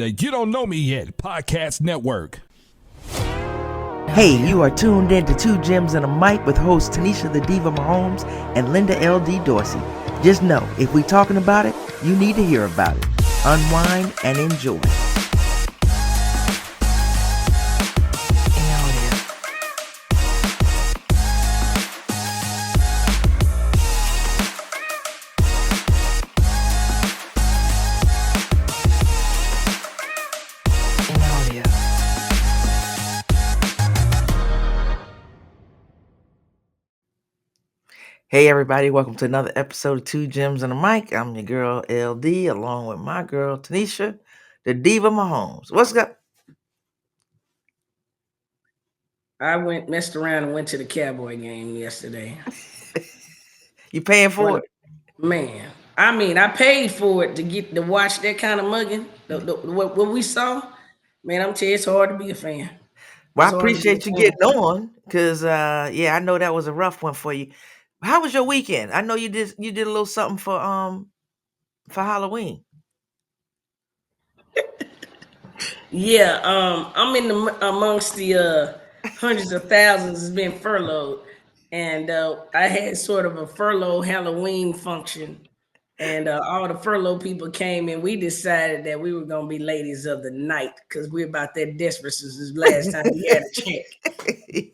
The You Don't Know Me Yet Podcast Network. Hey, you are tuned in to Two Gems and a Mic with hosts Tanisha the Diva Mahomes and Linda L.D. Dorsey. Just know, if we talking about it, you need to hear about it. Unwind and enjoy. Hey everybody, welcome to another episode of Two Gems and a Mic. I'm your girl LD along with my girl Tanisha, the Diva Mahomes. What's up? I messed around and went to the Cowboy game yesterday. You paying for it? Man, I mean, I paid for it to get to watch that kind of mugging. What we saw, man, I'm telling you, it's hard to be a fan. Well, I appreciate you getting on because, I know that was a rough one for you. How was your weekend? I know you did a little something for Halloween. Yeah, I'm in amongst the hundreds of thousands that's been furloughed, and I had sort of a furlough Halloween function, and all the furlough people came in. We decided that we were gonna be ladies of the night because we're about that desperate since this last time we had a check,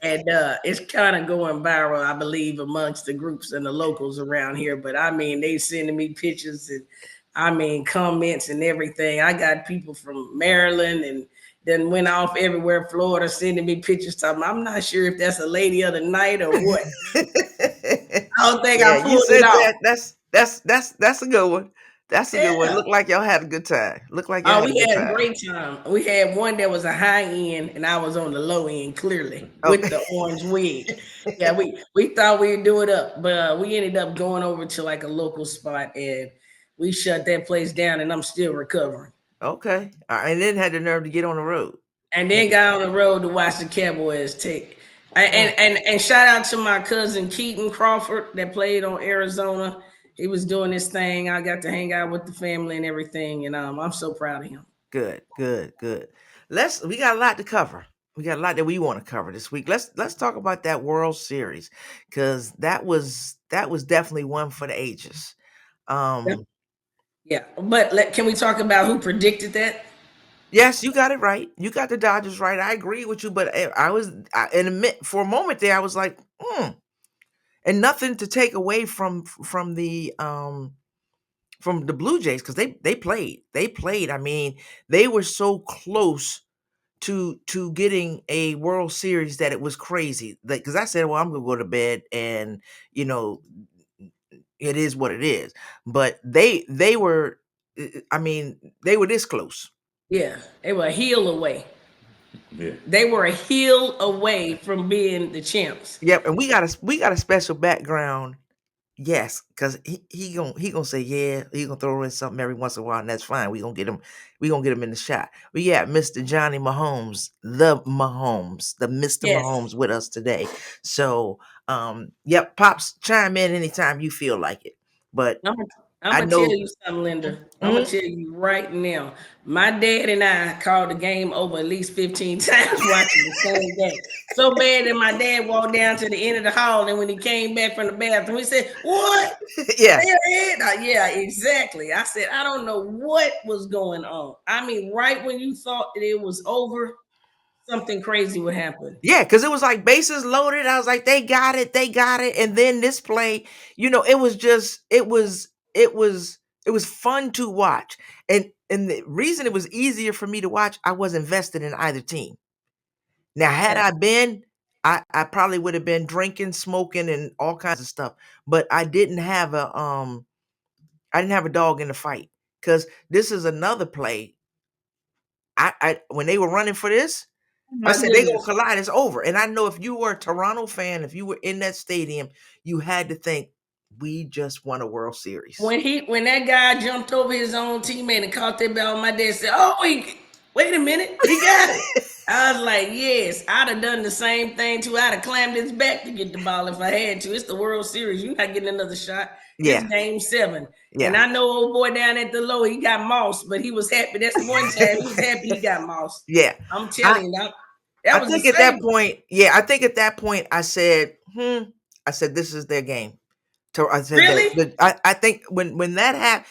and it's kind of going viral, I believe, amongst the groups and the locals around here. But I mean, they sending me pictures and comments and everything. I got people from Maryland and then went off everywhere, Florida, sending me pictures. Talking, I'm not sure if that's a lady of the night or what. I don't think I pulled it off. That's a good one. That's a good one. Look like y'all had a good time. We had a great time. We had one that was a high end, and I was on the low end, clearly, with the orange wig. Yeah, we thought we'd do it up, but we ended up going over to like a local spot, and we shut that place down, and I'm still recovering. Okay. And then had the nerve to get on the road. And then got on the road to watch the Cowboys take. And shout out to my cousin Keaton Crawford that played on Arizona. He was doing this thing. I got to hang out with the family and everything, and I'm so proud of him. Good. We got a lot to cover. We got a lot that we want to cover this week. Let's talk about that World Series because that was definitely one for the ages. Yeah, but can we talk about who predicted that? Yes, you got it right. You got the Dodgers right. I agree with you, but for a moment there, I was like, and nothing to take away from the Blue Jays because they played. I mean, they were so close to getting a World Series that it was crazy. Because I said, well, I'm gonna go to bed, and it is what it is. But they were, they were this close. Yeah, they were a heel away. Yeah. They were a heel away from being the champs. Yep, and we got a special background. Yes, because he gonna say he gonna throw in something every once in a while, and that's fine. We gonna get him in the shot. We got Mr. Johnny Mahomes, the Mr. Yes. Mahomes with us today. So yep, Pops, chime in anytime you feel like it. But I'm gonna tell you something, Linda. I'm gonna tell you right now. My dad and I called the game over at least 15 times watching the same game. So bad that my dad walked down to the end of the hall, and when he came back from the bathroom, he said, "What? Yeah, yeah, exactly." I said, "I don't know what was going on." I mean, right when you thought that it was over, something crazy would happen. Yeah, because it was like bases loaded. I was like, they got it, and then this play, it was fun to watch, and the reason it was easier for me to watch, I was invested in either team. Now, had I been, I probably would have been drinking, smoking, and all kinds of stuff, but I didn't have a dog in the fight because this is another play. I when they were running for this, I said they're gonna collide. It's over. And I know if you were a Toronto fan, if you were in that stadium, you had to think, we just won a World Series. When that guy jumped over his own teammate and caught that ball, my dad said, "Oh, wait a minute, he got it." I was like, yes, I'd have done the same thing too. I'd have climbed his back to get the ball if I had to. It's the World Series. You're not getting another shot. This Yeah. game 7. Yeah. And I know old boy down at the low, he got mossed, but he was happy. That's the one time he was happy he got mossed. Yeah. I'm telling you, that I was think the at that same. point, I think at that point I said, this is their game. I said Really? I think when that happened,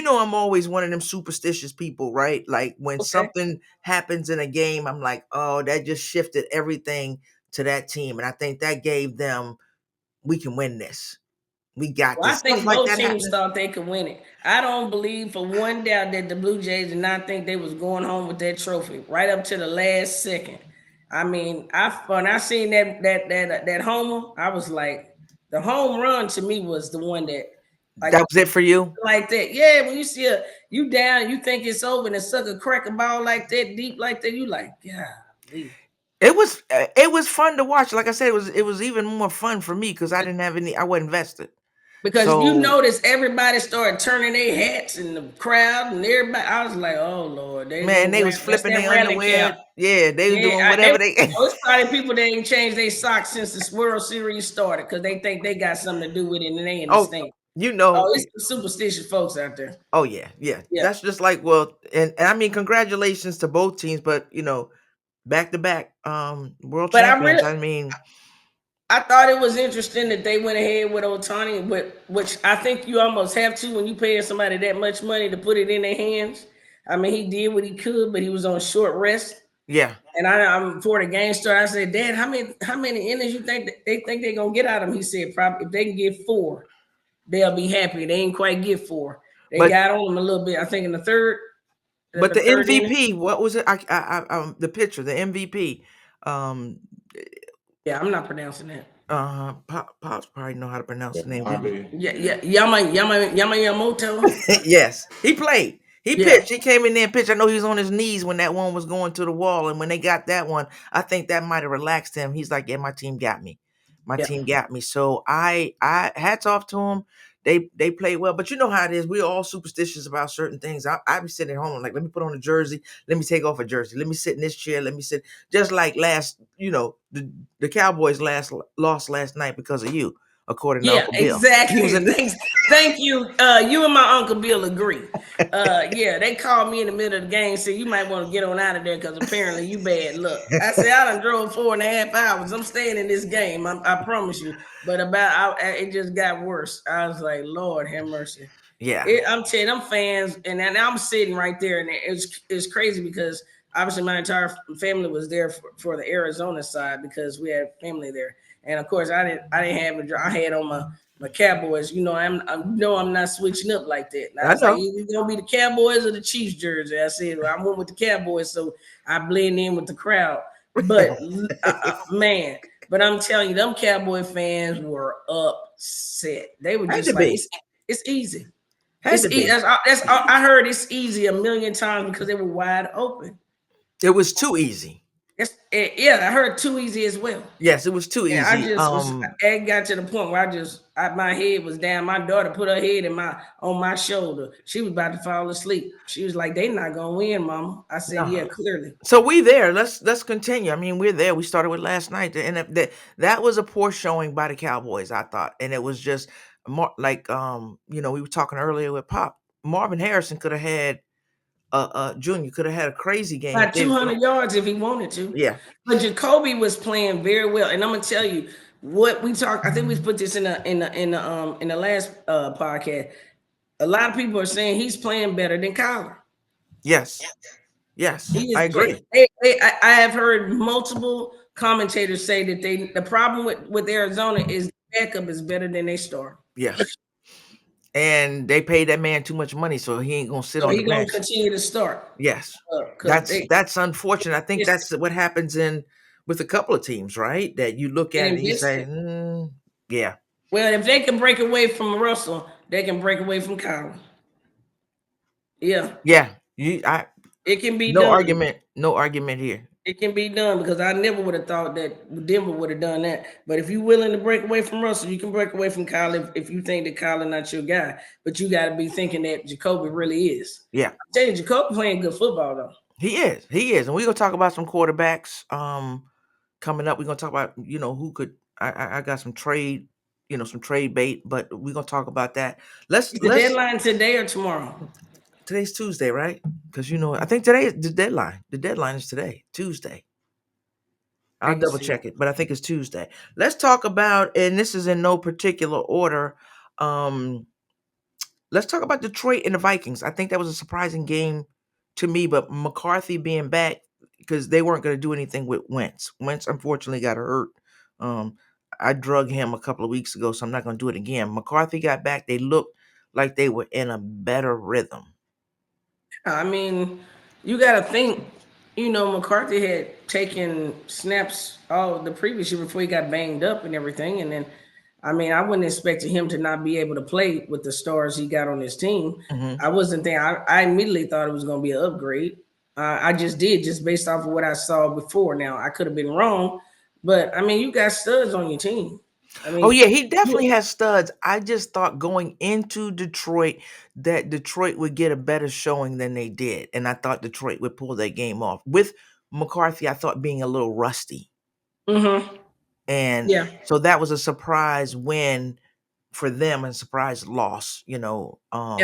I'm always one of them superstitious people, right? Like when Okay. something happens in a game, I'm like, oh, that just shifted everything to that team. And I think that gave them, we can win this. We got Well, I this. Stuff think like both that teams happening. thought they could win it. I don't believe for one doubt that the Blue Jays did not think they was going home with that trophy right up to the last second. I mean, when I seen that homer, I was like, the home run to me was the one that, like, That was it for you? like that. Yeah, when you see you down, you think it's over, and a sucker crack a ball like that, deep like that, you like, golly. It was fun to watch. Like I said, it was even more fun for me because I wasn't invested. Because you So notice everybody started turning their hats in the crowd and everybody. I was like, "Oh Lord, they man, go they was that's flipping that their rally underwear. cap." Yeah, they was Yeah, doing whatever they. it's probably people that ain't changed their socks since the World Series started because they think they got something to do with it and they Oh, understand. you know. Oh, it's the superstitious folks out there. Oh yeah, yeah. Yeah, That's just like, well, and I mean, congratulations to both teams, but back to back, world but champions. I mean, I thought it was interesting that they went ahead with Otani, but which I think you almost have to when you pay somebody that much money to put it in their hands. I mean, he did what he could, but he was on short rest. yeah. And I'm before the game started, I said, Dad, how many innings you think they think they're gonna get out of him? He said, probably if they can get 4, they'll be happy. They ain't quite get 4. They But got on him a little bit. I think in the third, but the the third inning. MVP, what was it? The pitcher, the MVP. Um, Yeah, I'm not pronouncing that. Pops probably know how to pronounce the name. Yeah, Yamamoto. Yes, he played. He Yeah, pitched. He came in there and pitched. I know he was on his knees when that one was going to the wall, and when they got that one, I think that might have relaxed him. He's like, "Yeah, my team got me. My yeah. team got me." So I hats off to him. They played well, but you know how it is. We're all superstitious about certain things. I be sitting at home like, let me put on a jersey. Let me take off a jersey. Let me sit in this chair. Let me sit. Just like the Cowboys lost last night because of you, according to Yeah, Uncle Bill. He was exactly. in. Thank you. You and my Uncle Bill agree. Yeah, they called me in the middle of the game and said, you might want to get on out of there because apparently you bad luck. I said, I done drove 4.5 hours. I'm staying in this game. I promise you. But it just got worse. I was like, Lord have mercy. Yeah. I'm telling you, them fans, and then I'm sitting right there, and it's crazy because obviously my entire family was there for the Arizona side because we had family there. And of course, I didn't have I had on my Cowboys. I'm not switching up like that. And I I was like, know. either gonna be the Cowboys or the Chiefs jersey. I said, well, I went with the Cowboys, so I blend in with the crowd. But man, but I'm telling you, them Cowboy fans were upset. They were Had just to like, be. it's easy. Had to be. I heard it's easy a million times because they were wide open. It was too easy. Yeah, I heard too easy as well. Yes, it was too And I easy. just was. It got to the point where my head was down. My daughter put her head on my shoulder. She was about to fall asleep. She was like, "They not gonna win, Mama." I said, No. "Yeah, clearly." So we there. Let's continue. I mean, we're there. We started with last night, and that was a poor showing by the Cowboys, I thought, and it was just more like we were talking earlier with Pop. Marvin Harrison could have had Junior could have had a crazy game if About they 200 yards if he wanted to. yeah. But Jacoby was playing very well, and I'm gonna tell you what we talked. I think we put this in the last podcast. A lot of people are saying he's playing better than Kyler. Yes. Yes. He I is agree. I have heard multiple commentators say that the problem with Arizona is backup is better than they start. Yeah. And they paid that man too much money, so he ain't gonna sit So on the he's gonna bench. continue to start. Yes. Because That's unfortunate. I think that's what happens with a couple of teams, right? That you look at it and you say, yeah. Well, if they can break away from Russell, they can break away from Kyler. Yeah. Yeah. It can be No done. argument. No argument here. It can be done because I never would have thought that Denver would have done that. But if you're willing to break away from Russell, you can break away from Kyler if you think that Kyler not your guy. But you got to be thinking that Jacoby really is. Yeah. I'm telling you, Jacoby playing good football though. He is, and we're gonna talk about some quarterbacks. Coming up, we're gonna talk about who could. I got some trade, some trade bait, but we're gonna talk about that. Is the Let's. deadline today or tomorrow? Today's Tuesday, right? Because I think today is the deadline. The deadline is today, Tuesday. I'll Let me double see. check it, but I think it's Tuesday. Let's talk about, and this is in no particular order. Um, let's talk about Detroit and the Vikings. I think that was a surprising game to me, but McCarthy being back because they weren't going to do anything with Wentz. Wentz unfortunately got hurt. Um, I drug him a couple of weeks ago, so I'm not going to do it again. McCarthy got back. They looked like they were in a better rhythm. I mean, you got to think, McCarthy had taken snaps all the previous year before he got banged up and everything. And then, I mean, I wouldn't expect him to not be able to play with the stars he got on his team. Mhm. I wasn't there. I immediately thought it was going to be an upgrade. I just did, just based off of what I saw before. Now, I could have been wrong, but I mean, you got studs on your team. I Oh mean, yeah, he definitely you, has studs. I just thought going into Detroit that Detroit would get a better showing than they did, and I thought Detroit would pull that game off. With McCarthy, I thought being a little rusty, mm-hmm, and yeah. so that was a surprise win for them and surprise loss. Yeah,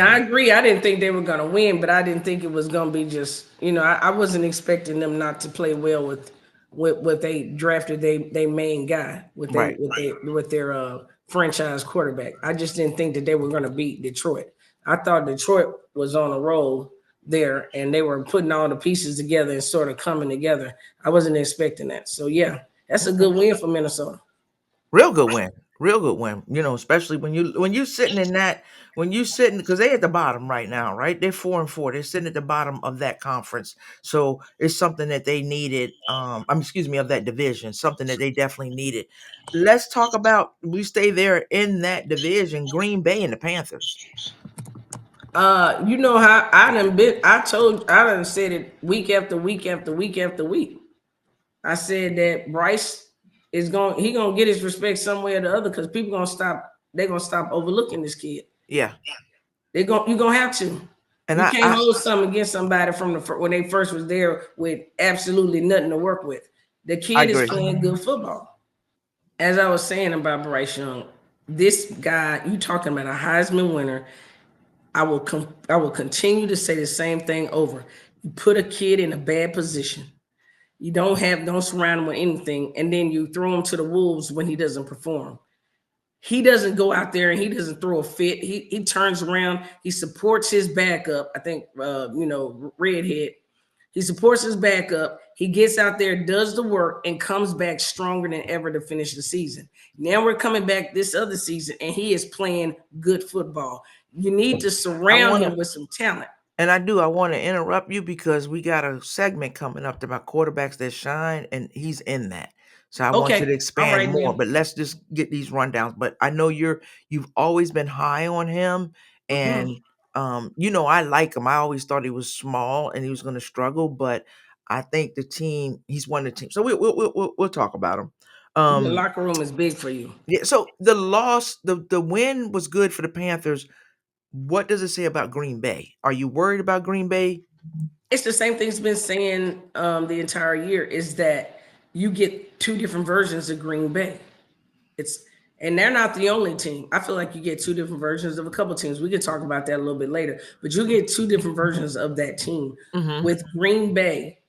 I agree. I didn't think they were going to win, but I didn't think it was going to be just, I wasn't expecting them not to play well with what they drafted they main guy Right. with their franchise quarterback. I just didn't think that they were going to beat Detroit. I thought Detroit was on a roll there and they were putting all the pieces together and sort of coming together. I wasn't expecting that. So yeah, that's a Okay. good win for Minnesota. Real good win. Real good win. Especially when you sitting in that when you sitting because they at the bottom right now, right? They're 4-4. They're sitting at the bottom of that conference. So it's something that they needed. Excuse me, of that division, something that they definitely needed. Let's talk about we stay there in that division, Green Bay and the Panthers. You know how I done said it week after week after week after week. I said that Bryce he gonna get his respect some way or the other because people they're gonna stop overlooking this kid. Yeah. You gonna have to. And You I, can't I hold something against somebody from when they first was there with absolutely nothing to work with. The I kid is agree. playing good football. As I was saying about Bryce Young, this guy, you talking about a Heisman winner. I will continue to say the same thing over. You put a kid in a bad position. You don't surround him with anything, and then you throw him to the wolves when he doesn't perform. He doesn't go out there and he doesn't throw a fit. He turns around. He supports his backup. I think Redhead. He supports his backup. He gets out there, does the work, and comes back stronger than ever to finish the season. Now we're coming back this other season, and he is playing good football. You need to I surround want to him with some talent. And I do. I want to interrupt you because we got a segment coming up about quarterbacks that shine, and he's in that. So I want you to Okay, all expand right more. then. But let's just get these rundowns. But I know you've always been high on him, Mhm. and I like him. I always thought he was small and he was going to struggle, but I think the team he's won the team. So we'll talk about him. The Um, locker room is big for you. yeah. So the win was good for the Panthers. What does it say about Green Bay? Are you worried about Green Bay? It's the same thing it's been saying the entire year is that you get two different versions of Green Bay. It's and they're not the only team. I feel like you get two different versions of a couple teams. We could talk about that a little bit later, but you get two different versions of that team. Mhm. With Green Bay,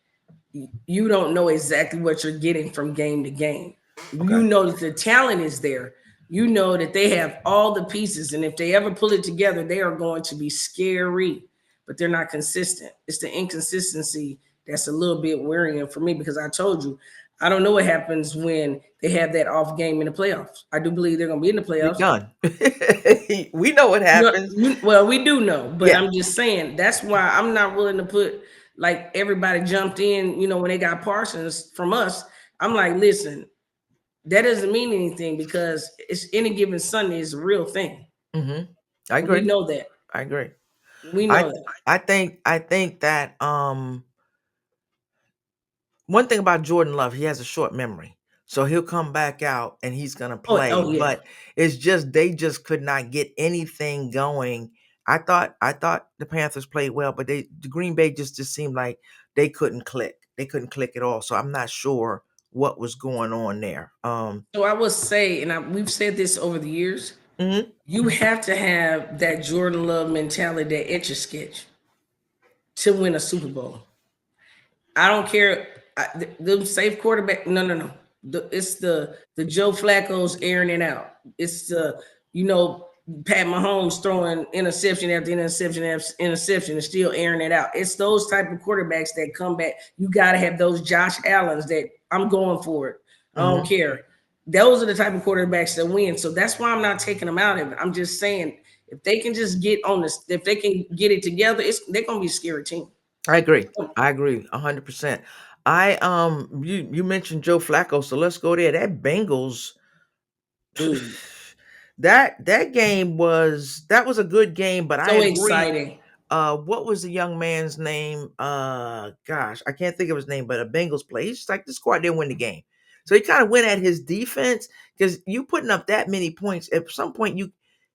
you don't know exactly what you're getting from game to game. You Okay. know that the talent is there. You know that they have all the pieces, and if they ever pull it together, they are going to be scary, but they're not consistent. It's the inconsistency that's a little bit worrying for me because I told you, I don't know what happens when they have that off game in the playoffs. I do believe they're going to be in the You're playoffs. done. We know what happens. Well, we do know, but Yeah. I'm just saying that's why I'm not willing to put like everybody jumped in, when they got Parsons from us. I'm like, listen, that doesn't mean anything because it's any given Sunday is a real thing. Mhm. I We agree. know that. I agree. We I know that. I think that one thing about Jordan Love, he has a short memory. So he'll come back out and he's gonna play. Oh yeah. But it's just they just could not get anything going. I thought the Panthers played well, but the Green Bay just seemed like they couldn't click. They couldn't click at all. So I'm not sure what was going on there. So I will say, and we've said this over the years, Mhm. you have to have that Jordan Love mentality, that etch a sketch, to win a Super Bowl. I don't care. The safe quarterback. No. It's the Joe Flacco's airing it out. It's the Pat Mahomes throwing interception after interception after interception and still airing it out. It's those type of quarterbacks that come back. You got to have those Josh Allens that I'm going for it. I don't care. Those are the type of quarterbacks that win. So that's why I'm not taking them out of it. I'm just saying if they can just get on this, if they can get it together, they're gonna be a scary team. I agree. 100%. You mentioned Joe Flacco, so let's go there. That Bengals, Dude, that game was a good game, but I so agree. exciting. What was the young man's name? Gosh, I can't think of his name, but a Bengals play. He's just like, this squad didn't win the game. So he kind of went at his defense because you putting up that many points. At some point,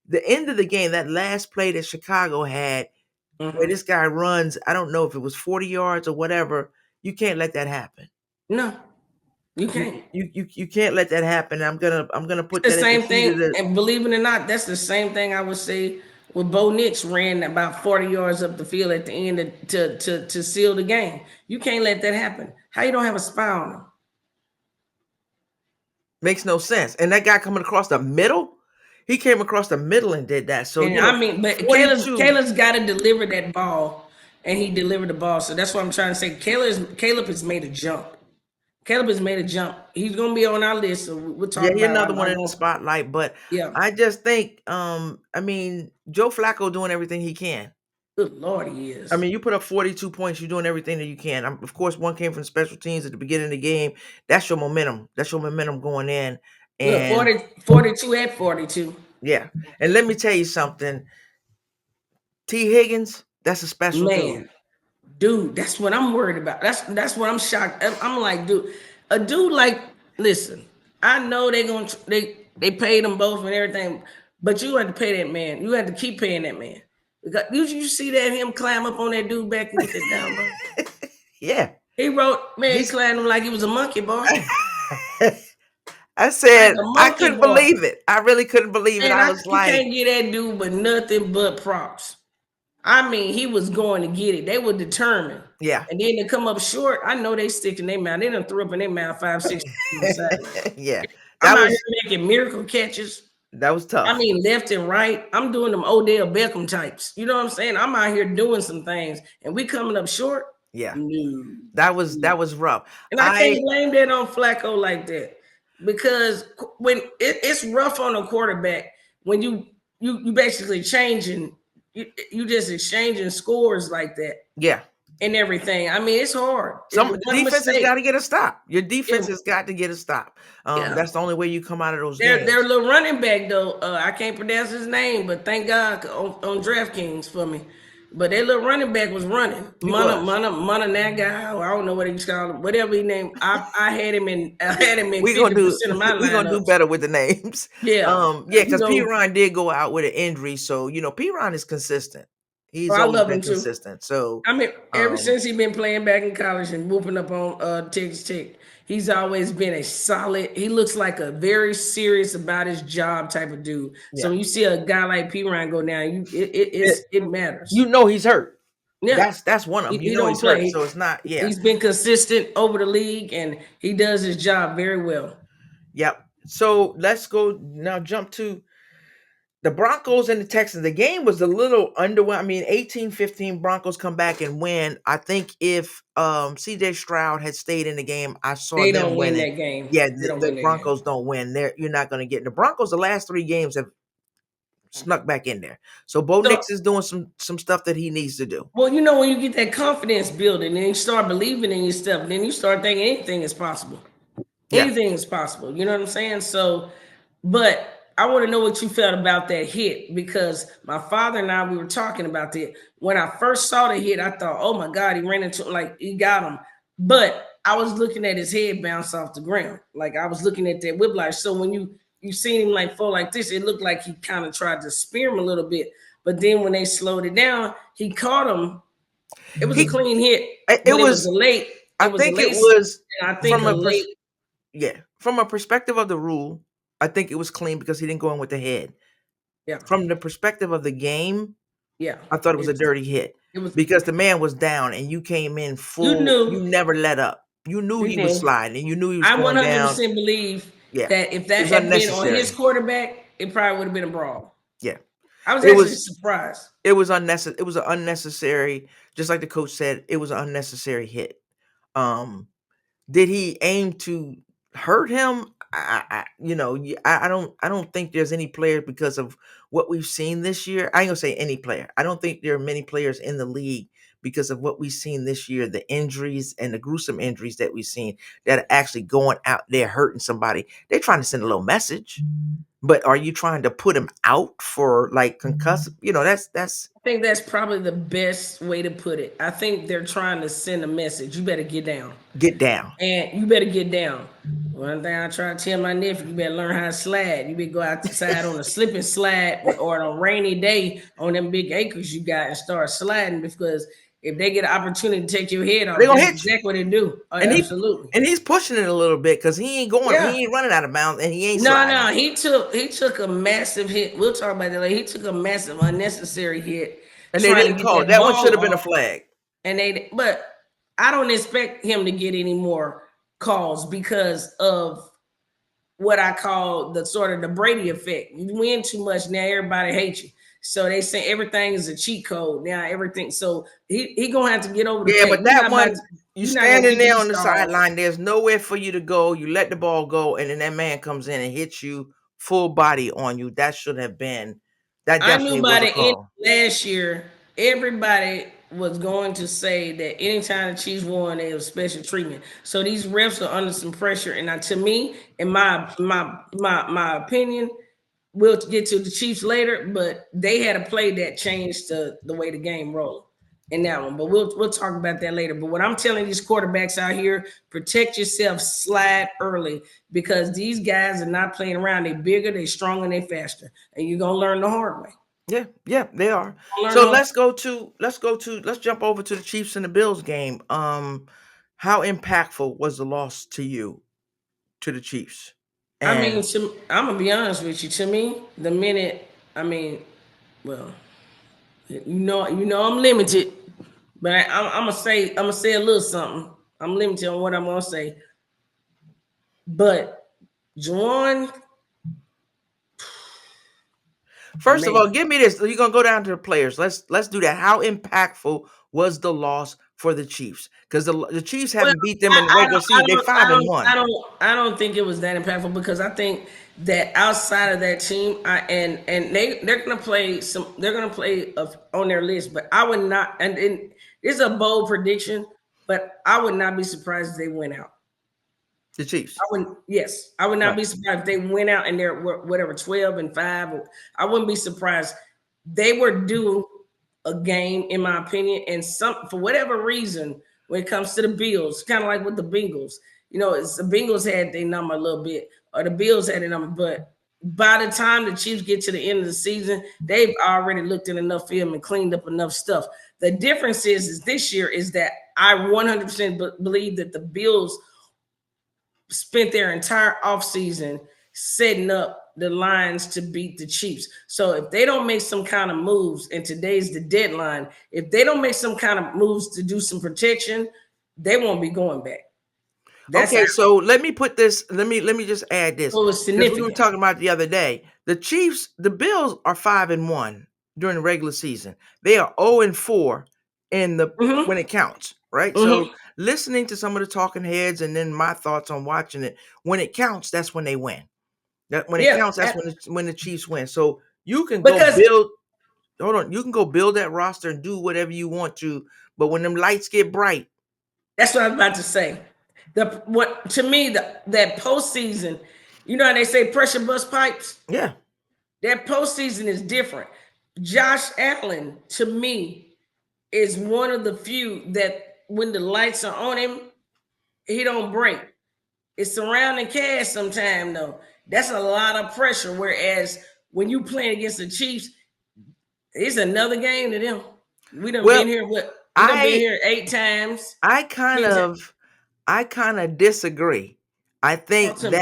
the end of the game, that last play that Chicago had, where this guy runs, I don't know if it was 40 yards or whatever. You can't let that happen. No, you can't. You can't let that happen. I'm gonna put It's that the at the same feet of thing, the. and believe it or not, that's the same thing I would say with Bo Nix ran about 40 yards up the field at the end to seal the game. You can't let that happen. How you don't have a spy on him? Makes no sense. And that guy coming across the middle, he came across the middle and did that. So And I mean, but 42. Caleb's got to deliver that ball, and he delivered the ball. So that's what I'm trying to say. Caleb has made a jump. Caleb has made a jump. He's gonna be on our list. So we'll talk Yeah, about he's another one in the spotlight. But Yeah. I just think, I mean, Joe Flacco doing everything he can. Good Lord, he is. I mean, you put up 42 points, you're doing everything that you can. Of course, one came from special teams at the beginning of the game. That's your momentum. That's your momentum going in. Look, And 42 at 42. yeah. And let me tell you something. T. Higgins, that's a special dude, that's what I'm worried about. That's what I'm shocked. I'm like, dude, a dude like, listen, I know they paid them both and everything, but you had to pay that man. You had to keep paying that man. Did you see that him climb up on that dude back and get that down, bro? Yeah. He climbed him like he was a monkey, boy. I said, Like I couldn't believe it. I really couldn't believe it. I was you like, can't get that dude but nothing but props. I mean, he was going to get it. They were determined. yeah. And then to come up short, I know they stick in their mouth. They done threw up in their mouth 5, 6 Yeah. I'm out here making miracle catches. That was tough. I mean, left and right. I'm doing them Odell Beckham types. You know what I'm saying? I'm out here doing some things, and we coming up short. Yeah. No. That was rough. And I can't blame that on Flacco like that, because when it's rough on a quarterback when you basically changing, you just exchanging scores like that. Yeah. And everything. I mean, it's hard. Some defense has got to get a stop. Your defense has got to get a stop. That's the only way you come out of those games. Their little running back, though, I can't pronounce his name, but thank God on DraftKings for me. But their little running back was running. Mana that guy. I don't know what he's called. Whatever his name. I had him in 50% of my lineups. We're gonna do better with the names. Yeah. Because P. Ron did go out with an injury. So P. Ron is consistent. He's always been consistent. So I mean, ever since he's been playing back in college and whooping up on Texas Tech, he's always been a solid. He looks like a very serious about his job type of dude. Yeah. So when you see a guy like P. Ryan go down, it matters. He's hurt. Yeah, that's one of them. He don't he's play. Hurt, so it's not. Yeah, he's been consistent over the league, and he does his job very well. Yep. So let's go now. Jump to the Broncos and the Texans. The game was a little underwhelming. I mean, 18-15 Broncos come back and win. I think if CJ Stroud had stayed in the game, I saw they them don't winning. Win that game. Yeah, the Broncos don't win. You're not going to get the Broncos. The last 3 games have snuck back in there. So Bo Nix is doing some stuff that he needs to do. Well, when you get that confidence building and you start believing in your stuff, then you start thinking anything is possible. Yeah. Anything is possible. You know what I'm saying? So, but I want to know what you felt about that hit, because my father and I, we were talking about that. When I first saw the hit, I thought, oh my God, he ran into he got him. But I was looking at his head bounce off the ground. Like I was looking at that whiplash. So when you seen him fall like this, it looked like he kind of tried to spear him a little bit. But then when they slowed it down, he caught him It was a clean hit, It but was a late. I think it was I think a late. from a perspective of the rule, I think it was clean because he didn't go in with the head. Yeah. From the perspective of the game, yeah, I thought it was a dirty hit. It was because the man was down and you came in full. You never let up. You knew he was sliding and you knew he was going down. I 100% believe that if that was had been on his quarterback, it probably would have been a brawl. Yeah. I was actually surprised. It was unnecessary. It was an unnecessary, just like the coach said, it was an unnecessary hit. Did he aim to hurt him? I don't think there's any player because of what we've seen this year. I ain't gonna say any player. I don't think there are many players in the league because of what we've seen this year, the injuries and the gruesome injuries that we've seen that are actually going out there hurting somebody. They're trying to send a little message. But are you trying to put him out for like concussive? That's I think that's probably the best way to put it. I think they're trying to send a message. You better get down. Get down. And you better get down. One thing I try to tell my nephew, you better learn how to slide. You better go outside on a slip and slide or on a rainy day on them big acres you got and start sliding, because if they get an opportunity to take your head off, they're gonna hit exactly what they do. Oh, and absolutely. And he's pushing it a little bit because he ain't going, he ain't running out of bounds and he ain't sliding. No, he took a massive hit. We'll talk about that later. He took a massive unnecessary hit. And they didn't call it. That one should have been a flag. But I don't expect him to get any more calls because of what I call the sort of the Brady effect. You win too much, now everybody hates you. So they say everything is a cheat code now. Everything, so he gonna have to get over the fact. But that one, you standing there on the sideline. There's nowhere for you to go. You let the ball go, and then that man comes in and hits you full body on you. That should have been. That definitely I knew by the end of last year, everybody was going to say that anytime the Chiefs won, they was special treatment. So these refs are under some pressure, and to me, in my opinion. We'll get to the Chiefs later, but they had a play that changed the way the game rolled in that one. But we'll talk about that later. But what I'm telling these quarterbacks out here, protect yourself, slide early, because these guys are not playing around. They're bigger, they're stronger, and they're faster. And you're gonna learn the hard way. Yeah, they are. So let's jump over to the Chiefs and the Bills game. How impactful was the loss to you, to the Chiefs? I'm gonna be honest with you. To me, the minute, well, you know, I'm limited, but I'm gonna say a little something. I'm limited on what I'm gonna say, but Juwan. First of all, give me this. You're gonna go down to the players. Let's do that. How impactful was the loss for the Chiefs? Because the Chiefs haven't beat them in the regular season. They're 5-1. I don't think it was that impactful, because I think that outside of that team, they're gonna play some. They're gonna play on their list, but I would not. And it's a bold prediction, but I would not be surprised if they went out. The Chiefs. I would not be surprised if they went out and they're whatever 12-5. I wouldn't be surprised. They were due a game, in my opinion, and for whatever reason, when it comes to the Bills, kind of like with the Bengals, it's the Bengals had their number a little bit, or the Bills had their number, but by the time the Chiefs get to the end of the season, they've already looked at enough film and cleaned up enough stuff. The difference is this year is that I 100% believe that the Bills spent their entire offseason setting up the lines to beat the Chiefs. So if they don't make some kind of moves, and today's the deadline, if they don't make some kind of moves to do some protection, they won't be going back. So let me put this. Let me just add this. So it's significant. We were talking about the other day. The Bills are 5-1 during the regular season. They are 0-4 in the when it counts, right? So listening to some of the talking heads and then my thoughts on watching it, when it counts, that's when they win. That when it counts, that's when the Chiefs win. So you can go build. Hold on, you can go build that roster and do whatever you want to, but when them lights get bright, that's what I was about to say. That postseason, you know how they say pressure bust pipes? Yeah. That postseason is different. Josh Allen, to me, is one of the few that when the lights are on him, he don't break. It's surrounding cast sometime, though. That's a lot of pressure. Whereas when you playing against the Chiefs, it's another game to them. We done been here with He done been here 8 times. I kind 10 times. of disagree. I think Talk to me.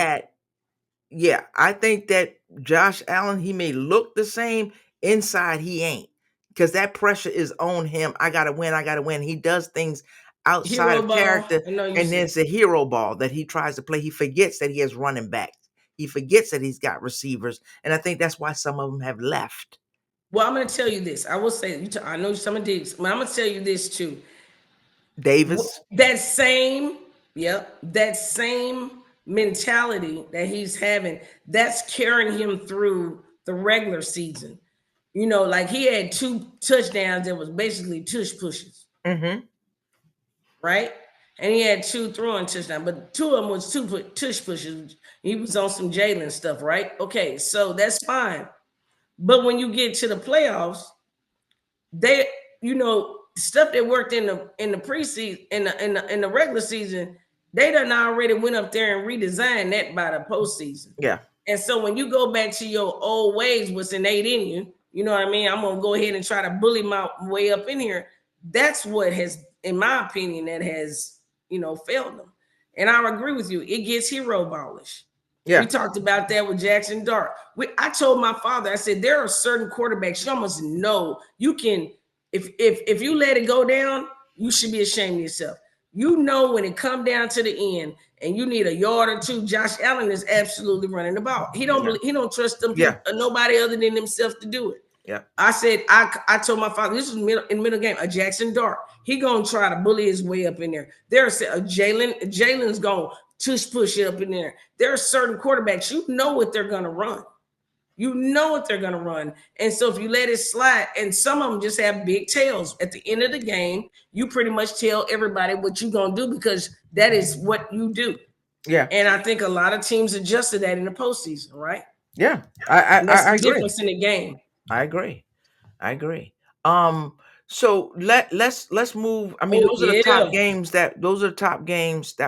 that Josh Allen, he may look the same, inside he ain't, because that pressure is on him. I gotta win. He does things outside Hero of ball. character, I know you and then said. it's a hero ball that he tries to play. He forgets that he has running backs. He forgets that he's got receivers, and I think that's why some of them have left. Well, I'm going to tell you this. I will say, I know some of these, but I'm going to tell you this too. Davis, That same, that same mentality that he's having, that's carrying him through the regular season. You know, like he had 2 touchdowns that was basically tush pushes, mm-hmm. right? And he had 2 throwing touchdowns, but 2 of them was tush pushes. He was on some Jalen stuff, right? Okay, so that's fine. But when you get to the playoffs, they, stuff that worked in the preseason, in the regular season, they done already went up there and redesigned that by the postseason. Yeah. And so when you go back to your old ways, what's innate in you, you know what I mean? I'm gonna go ahead and try to bully my way up in here. That's what has, in my opinion, that has, failed them. And I agree with you. It gets hero ballish. Yeah. We talked about that with Jackson Dart. I told my father, I said, there are certain quarterbacks you almost know you can, if you let it go down, you should be ashamed of yourself. You know, when it come down to the end and you need a yard or 2, Josh Allen is absolutely running the ball. He don't trust them people, nobody other than himself to do it. Yeah. I said, I told my father, this is in the middle game, a Jackson Dart. He gonna try to bully his way up in there. There's a Jalen's gonna tush push it up in there. There are certain quarterbacks, you know what they're gonna run. You know what they're gonna run. And so if you let it slide, and some of them just have big tails. At the end of the game, you pretty much tell everybody what you're gonna do because that is what you do. Yeah. And I think a lot of teams adjusted that in the postseason, right? Yeah. I That's the agree. difference in the game. I agree. So let's move. I mean, those are the top games that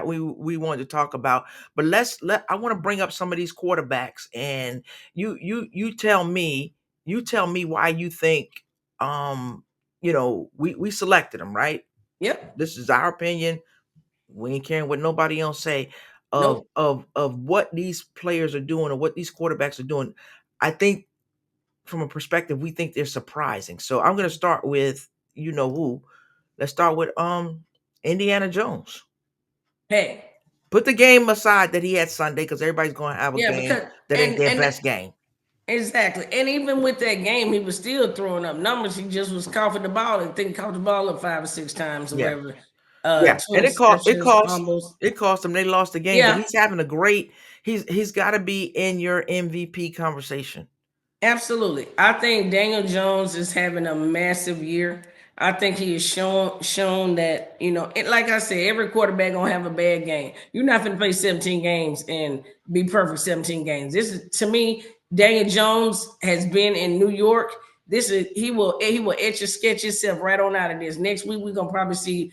we wanted to talk about. But I want to bring up some of these quarterbacks, and you tell me why you think we selected them, right? Yep. This is our opinion. We ain't caring what nobody else say of Nope. of what these players are doing or what these quarterbacks are doing. I think from a perspective, we think they're surprising. So I'm going to start with who. Let's start with Indiana Jones. Hey, put the game aside that he had Sunday, because everybody's going to have a game because that ain't their best game. Exactly. And even with that game, he was still throwing up numbers. He just was coughing the ball and think caught the ball up 5 or 6 times or whatever. And it cost fumbles. them. They lost the game, but he's having a great. He's got to be in your MVP conversation. Absolutely. I think Daniel Jones is having a massive year. I think he has shown that, like I said, every quarterback gonna have a bad game. You're not gonna play 17 games and be perfect 17 games. This is, to me, Daniel Jones has been in New York. He will etch a sketch himself right on out of this. Next week we're gonna probably see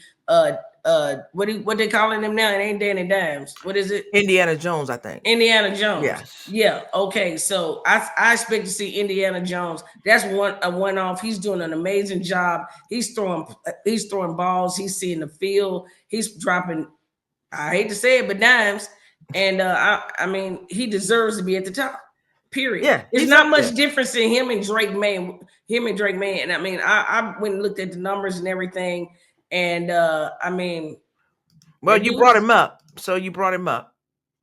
what they calling him now? It ain't Danny Dimes. What is it? Indiana Jones, I think. Indiana Jones. Yes. Yeah. Okay. So I expect to see Indiana Jones. That's a one-off. He's doing an amazing job. He's throwing balls. He's seeing the field. He's dropping, I hate to say it, but dimes. And I mean, he deserves to be at the top. Period. Yeah. There's not much difference in him and Drake May. And I mean, I went and looked at the numbers and everything. And I mean, well, you brought him up. So you brought him up.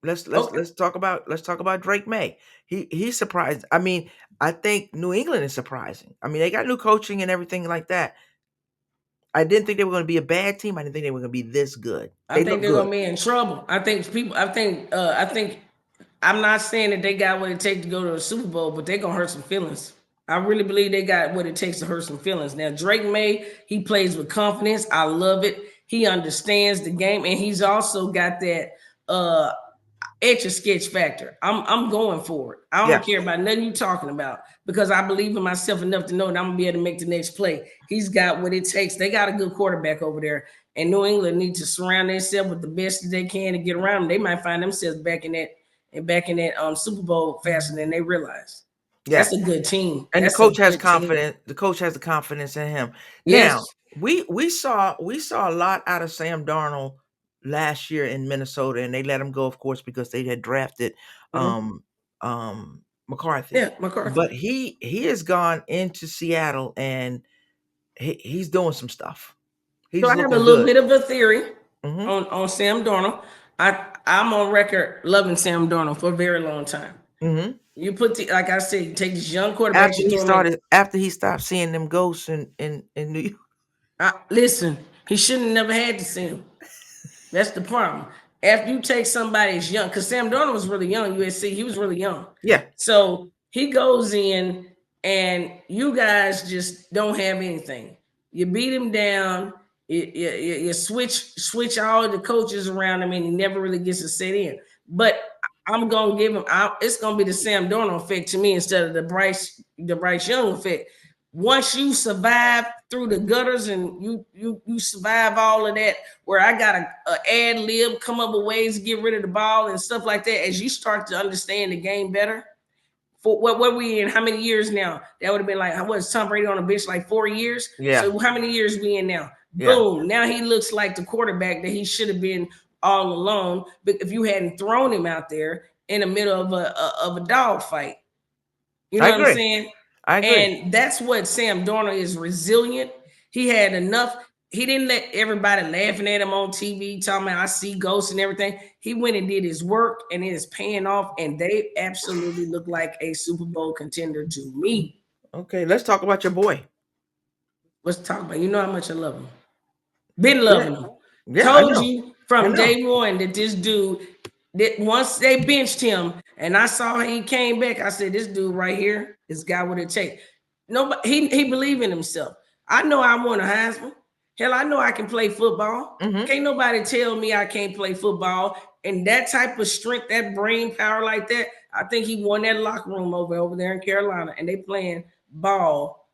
Let's talk about Drake May. He's surprised. I mean, I think New England is surprising. I mean, they got new coaching and everything like that. I didn't think they were going to be a bad team. I didn't think they were going to be this good. I think they're going to be in trouble. I think I'm not saying that they got what it takes to go to a Super Bowl, but they're going to hurt some feelings. I really believe they got what it takes to hurt some feelings. Now, Drake May, he plays with confidence. I love it. He understands the game, and he's also got that etch a sketch factor. I'm going for it. I don't care about nothing you're talking about, because I believe in myself enough to know that I'm gonna be able to make the next play. He's got what it takes. They got a good quarterback over there, and New England needs to surround themselves with the best that they can to get around them. They might find themselves back in that Super Bowl faster than they realize. Yeah. That's a good team. And That's the coach has confidence. The coach has the confidence in him. Yes. Now, We saw a lot out of Sam Darnold last year in Minnesota, and they let him go, of course, because they had drafted Mhm. McCarthy. Yeah, McCarthy. But he has gone into Seattle, and he's doing some stuff. So He's I have a looking little good. bit of a theory Hmm. on Sam Darnold. I'm on record loving Sam Darnold for a very long time. Hmm. You put like I said, you take these young quarterbacks, you throw them in. After he stopped seeing them ghosts in New York. Listen, he shouldn't have never had to see him. That's the problem. After you take somebody as young, because Sam Darnold was really young, USC, he was really young. Yeah, So he goes in, and you guys just don't have anything. You beat him down. You switch all the coaches around him, and he never really gets to sit in. But I'm gonna give him. It's gonna be the Sam Darnold effect to me instead of the Bryce Young effect. Once you survive through the gutters and you survive all of that, where I got a ad lib, come up with ways to get rid of the ball and stuff like that. As you start to understand the game better, for what we in, how many years now? That would have been like, what is Tom Brady on the bench, like 4 years? yeah, So how many years we in now? yeah. Boom. Now he looks like the quarterback that he should have been all along. But if you hadn't thrown him out there in the middle of a dog fight, you I know what I'm agree. saying? I agree. And that's what Sam Darnold is, resilient. He had enough. He didn't let everybody laughing at him on TV, talking about I see ghosts and everything. He went and did his work, and it is paying off. And they absolutely look like a Super Bowl contender to me. Okay, let's talk about your boy. Let's talk about. You know how much I love him. Been Yeah, loving him. yeah. I Told know. you I from know. day one that this dude, that once they benched him and I saw he came back, I said, this dude right here is got what it takes. Nobody he believed in himself. I know I won a Heisman. Hell, I know I can play football. Hmm. Can't nobody tell me I can't play football. And that type of strength, that brain power like that, I think he won that locker room over there in Carolina, and they playing ball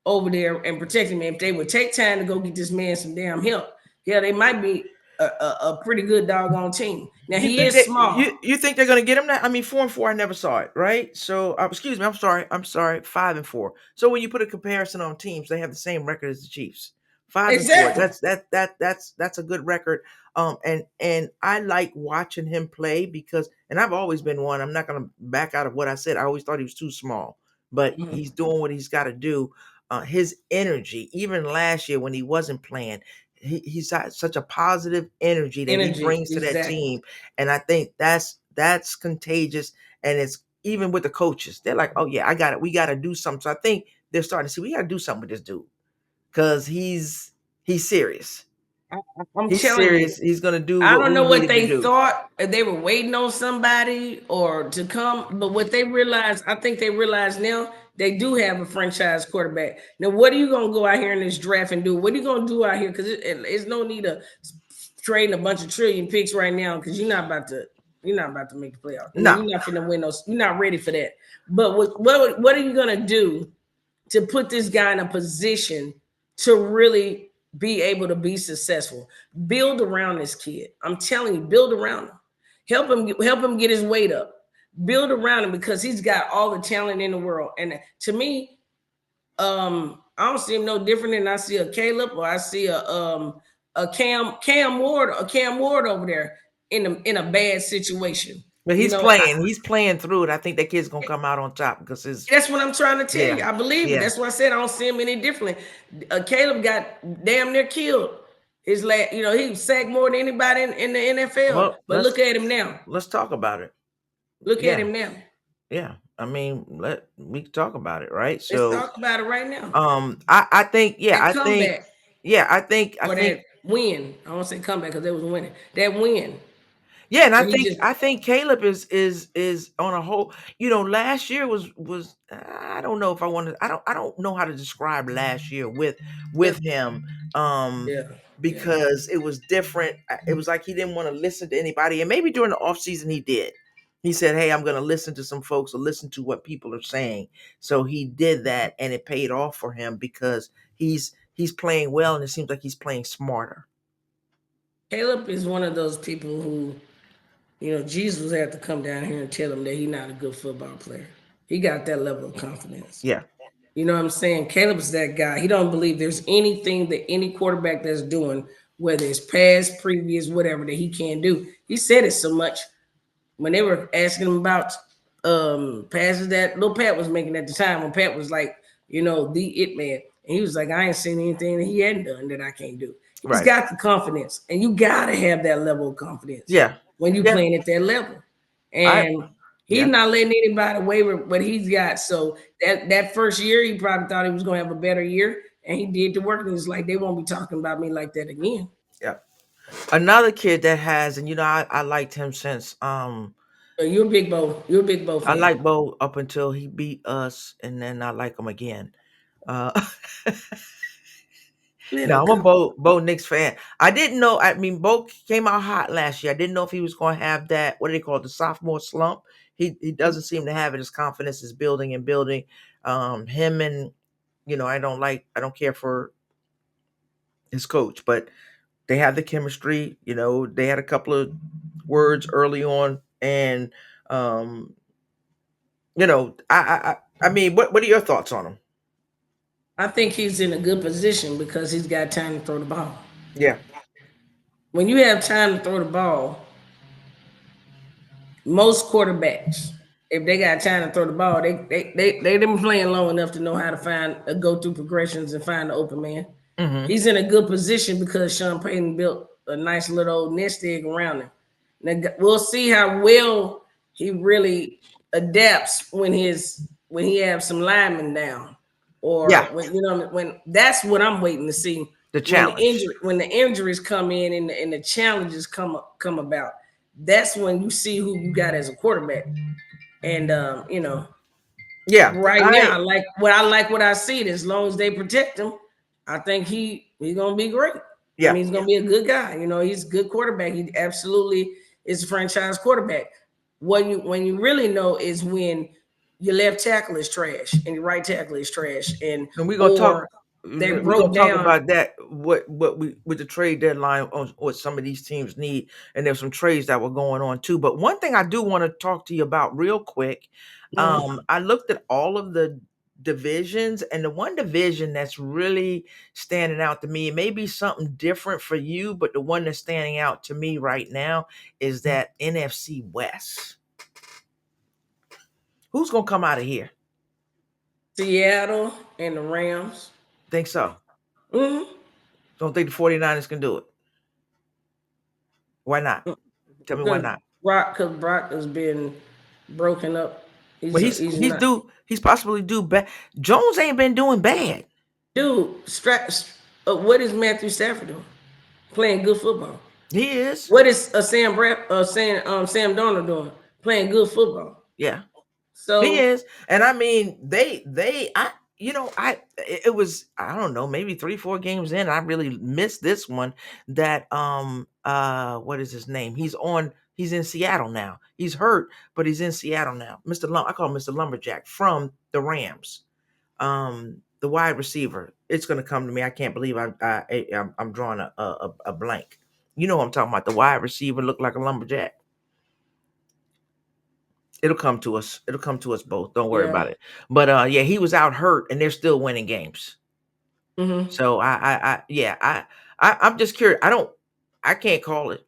over there and protecting me. If they would take time to go get this man some damn help, yeah, they might be a pretty good doggone team. Now You he think is that small. you think they're gonna get him? That I mean, 4-4. I never saw it. Right. So, excuse me. I'm sorry. I'm sorry. 5-4. So when you put a comparison on teams, they have the same record as the Chiefs. 5-4. Exactly. That's a good record. And I like watching him play because, and I've always been one. I'm not gonna back out of what I said. I always thought he was too small, but Mhm. he's doing what he's got to do. His energy, even last year when he wasn't playing, he's got such a positive energy that he Energy, brings to that exactly. team, and I think that's contagious. And it's even with the coaches, they're like, oh yeah, I got it, we got to do something. So I think they're starting to see we got to do something with this dude because he's serious. I'm He's telling serious. you, He's gonna do I what don't we know what needed to they do. thought. They were waiting on somebody or to come, but what they realized, I think they realize now they do have a franchise quarterback. Now, what are you gonna go out here in this draft and do? What are you gonna do out here? Because it's no need of trading a bunch of trillion picks right now because you're not about to make the playoff. I mean, No, you're not finna win those. You're not ready for that. But what are you gonna do to put this guy in a position to really be able to be successful? Build around this kid. I'm telling you, build around him. Help him get his weight up. Build around him because he's got all the talent in the world. And to me, I don't see him no different than I see a Caleb or I see a Cam Ward over there in a bad situation. but You he's know, playing. He's playing through it. I think that kid's gonna come out on top because his that's what I'm trying to tell yeah, you. I believe it. yeah. That's why I said I don't see him any differently. Caleb got damn near killed. His last, he sacked more than anybody in the NFL. Well, But look at him now. let's talk about it. Look at Yeah, him now. yeah. I mean, we can talk about it, right? Let's So, talk about it right now. I think, yeah, That comeback I or think, that win. I don't say comeback because they was winning. That win. yeah, and Where he just I think Caleb is on a whole. Last year was I don't know if I don't know how to describe last year with him, um, yeah, yeah. because it was different. It was like he didn't want to listen to anybody, and maybe during the off season he did. He said, "Hey, I'm going to listen to some folks or listen to what people are saying." So he did that, and it paid off for him because he's playing well, and it seems like he's playing smarter. Caleb is one of those people who, Jesus had to come down here and tell him that he's not a good football player. He got that level of confidence. Yeah. You know what I'm saying? Caleb's that guy. He don't believe there's anything that any quarterback that's doing, whether it's past, previous, whatever, that he can't do. He said it so much when they were asking him about passes that little Pat was making at the time, when Pat was like, the it man. And he was like, I ain't seen anything that he hadn't done that I can't do. He's Right. got the confidence. And you gotta have that level of confidence Yeah. when you Yeah. playing at that level. I And he's yeah. not letting anybody waver what he's got. So that first year, he probably thought he was gonna have a better year. And he did the work, and it's like they won't be talking about me like that again. Yeah. Another kid that has, and I liked him since You're a big Bo I fan. like Bo up until he beat us, and then I like him again. Uh Little No, I'm a come Bo Nix fan. I didn't know. I mean, Bo came out hot last year. I didn't know if he was going to have that. What do they call it? The sophomore slump. He doesn't seem to have it. His confidence is building and building. Him and I don't care for his coach, but they have the chemistry. They had a couple of words early on, and um, I mean, what are your thoughts on him? I think he's in a good position because he's got time to throw the ball. Yeah, When you have time to throw the ball, most quarterbacks, if they got time to throw the ball, they been playing long enough to know how to find go through progressions and find the open man. hmm He's in a good position because Sean Payton built a nice little old nest egg around him. Now, we'll see how well he really adapts when he have some linemen down, yeah, or when that's what I'm waiting to see the challenge. when the injuries come in and the challenges come about. That's when you see who you got as a quarterback. And Yeah, right now, I like what I see. And as long as they protect him, I think he's gonna be great. I yeah. mean, he's gonna be a good guy. He's a good quarterback. He absolutely is a franchise quarterback. When you really know is when your left tackle is trash and your right tackle is trash, and And we're gonna talk. or they We're gonna broke talk down. about that. What we with the trade deadline on what some of these teams need, and there's some trades that were going on too. But one thing I do want to talk to you about real quick. I looked at all of the divisions, and the one division that's really standing out to me, it may be something different for you, but the one that's standing out to me right now is that NFC West. Who's gonna come out of here? Seattle and the Rams. Think so? Mm-hmm. Don't think the 49ers can do it. Why not? Tell me why Because not. Brock has been broken up. Well, He's not. he's possibly due bad. Jones ain't been doing bad. Dude, what is Matthew Stafford doing? Playing good football. He is. What is Sam Darnold doing? Playing good football. Yeah, he So is. And I mean, it was, I don't know, maybe 3, 4 games in. I really missed this one that, what is his name? He's in Seattle now. He's hurt, but he's in Seattle now. I call him Mr. Lumberjack from the Rams. The wide receiver. It's gonna come to me. I can't believe I'm drawing a blank. You know what I'm talking about. The wide receiver looked like a lumberjack. It'll come to us. It'll come to us both. Don't worry yeah. about it. But yeah, he was out hurt, and they're still winning games. Mm-hmm. So yeah, I'm just curious. I can't call it.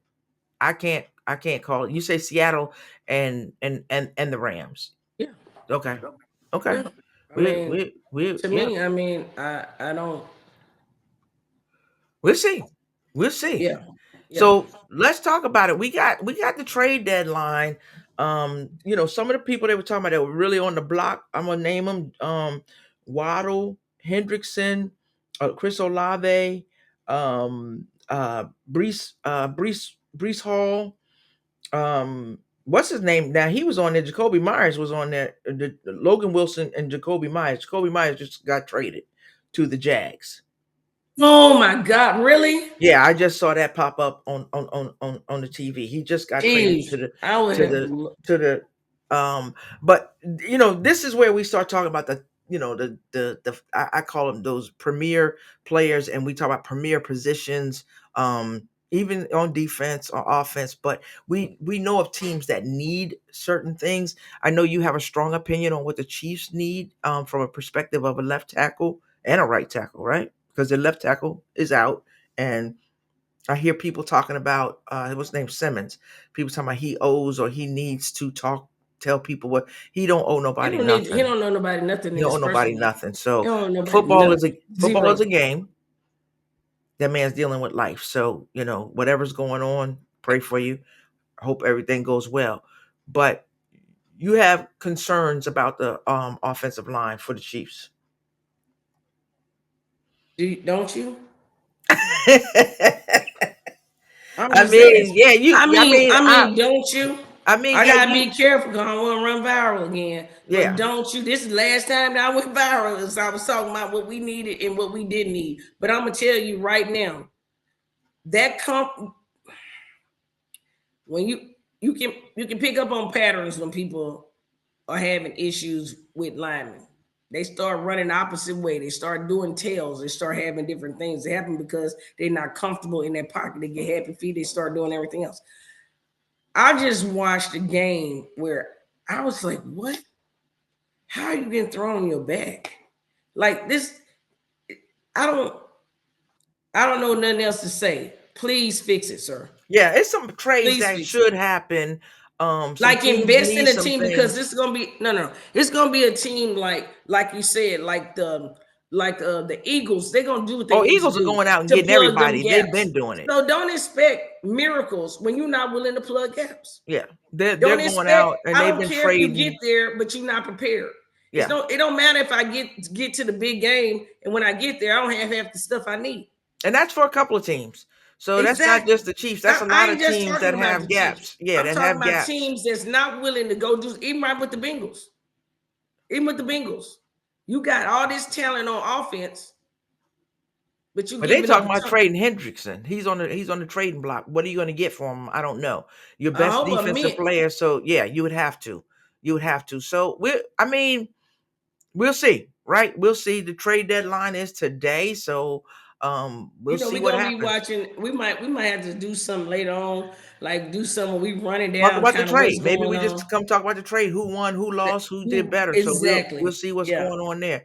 I can't call it. You say Seattle and the Rams. Yeah. Okay, okay. Yeah. I We mean, we we to yeah. me, I mean, I don't. We'll see. We'll see. Yeah. Yeah. So let's talk about it. We got the trade deadline. Some of the people they were talking about that were really on the block. I'm gonna name them. Waddle, Hendrickson, Chris Olave, Brees Hall. What's his name? Now he was on there. Jacoby Myers was on there. Logan Wilson and Jacoby Myers. Jacoby Myers just got traded to the Jags. Oh my God! Really? Yeah, I just saw that pop up on the TV. He just got traded Jeez, I would to have. the to the but this is where we start talking about I call them those premier players, and we talk about premier positions. even on defense or offense. But we know of teams that need certain things. I know you have a strong opinion on what the Chiefs need, from a perspective of a left tackle and a right tackle, right? Because the left tackle is out, and I hear people talking about what's his name, Simmons. People talking about he owes or he needs to tell people what he don't owe He nobody don't need. He nothing. don't know nobody nothing He in don't his owe nobody personal life. nothing. He So don't know nobody football nothing. is a Zero. game. That man's dealing with life. So, whatever's going on, pray for you. I hope everything goes well. But you have concerns about the offensive line for the Chiefs. Don't you? I I'm just mean, asking. yeah, Don't you? I yeah, gotta be careful because I don't want to run viral again. But yeah. don't you? This is the last time that I went viral. Is I was talking about what we needed and what we didn't need. But I'm gonna tell you right now that when you can pick up on patterns when people are having issues with linemen. They start running the opposite way. They start doing tails. They start having different things that happen because they're not comfortable in their pocket. They get happy feet. They start doing everything else. I just watched a game where I was like, what? How are you getting thrown on your back? Like this, I don't I don't know nothing else to say. Please fix it, sir. Yeah, it's some trades Please that fix it. should happen. Some Like teams invest in need a some team because things. this is gonna be no. It's gonna be a team like you said, the Eagles. They're gonna do what they Oh, need to Eagles are do going out and to getting plug them everybody. They've gaps. been doing it. So don't expect miracles when you're not willing to plug gaps. Yeah, they're Don't going expect. out and I they've don't been care if you get trading. there, but you're not prepared. Yeah, It don't matter if I get to the big game and when I get there, I don't have half the stuff I need. and that's for a couple of teams. So that's not just Exactly. the Chiefs. That's a I lot ain't of just teams talking that about the have Chiefs. gaps. Yeah, I'm that talking have about gaps. teams that's not willing to go do even right with the Bengals. Even with the Bengals. You got all this talent on offense, but you But they giving up talking a about ton. trading Hendrickson. He's on the trading block. What are you going to get from him? I don't know. Your I best hope a defensive mint. player. So yeah, you would have to. You would have to. So we'll see, right? We'll see. The trade deadline is today, so we'll see We're what gonna be happens. watching. We might have to do something later on, like do something where we running Talk down about the kind of what's trade. Maybe going we on. just come talk about the trade. Who won? Who lost? Who did Who better? So we'll exactly? see what's Yeah. going on there.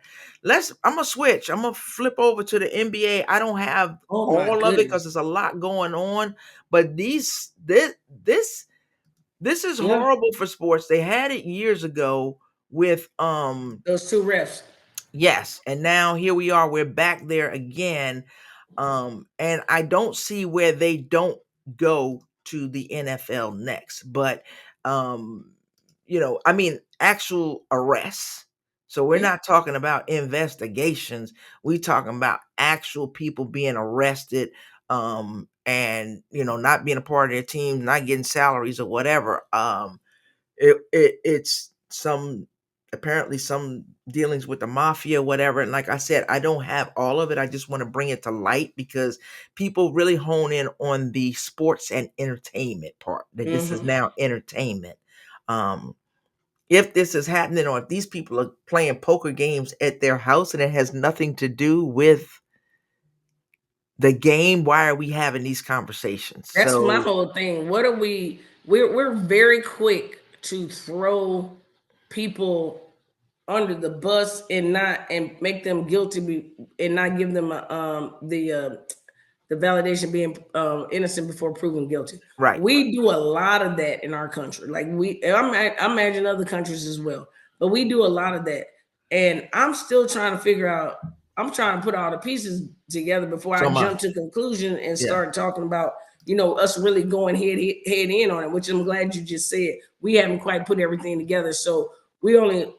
I'm gonna switch. I'm gonna flip over to the NBA. I don't have Oh my all of it because goodness. there's a lot going on. But this is Yeah. horrible for sports. They had it years ago with Those two refs. yes, and now here we are. We're back there again. And I don't see where they don't go to the NFL next. But I mean actual arrests. So we're Yeah. not talking about investigations. We talking about actual people being arrested, and not being a part of their team, not getting salaries or whatever. It's some apparently some dealings with the mafia, whatever. And like I said, I don't have all of it. I just want to bring it to light because people really hone in on the sports and entertainment part. That this is Mm-hmm. now entertainment. Um, if this is happening, or if these people are playing poker games at their house and it has nothing to do with the game, why are we having these conversations? That's my So whole thing. What are we? We're very quick to throw people under the bus and make them guilty and not give them the validation being innocent before proven guilty. right. We do a lot of that in our country. Like I imagine other countries as well, but we do a lot of that. And I'm still trying to figure out. I'm trying to put all the pieces together before So I much. jump to conclusion and Yeah. start talking about us really going head in on it. Which I'm glad you just said. We haven't quite put everything together, so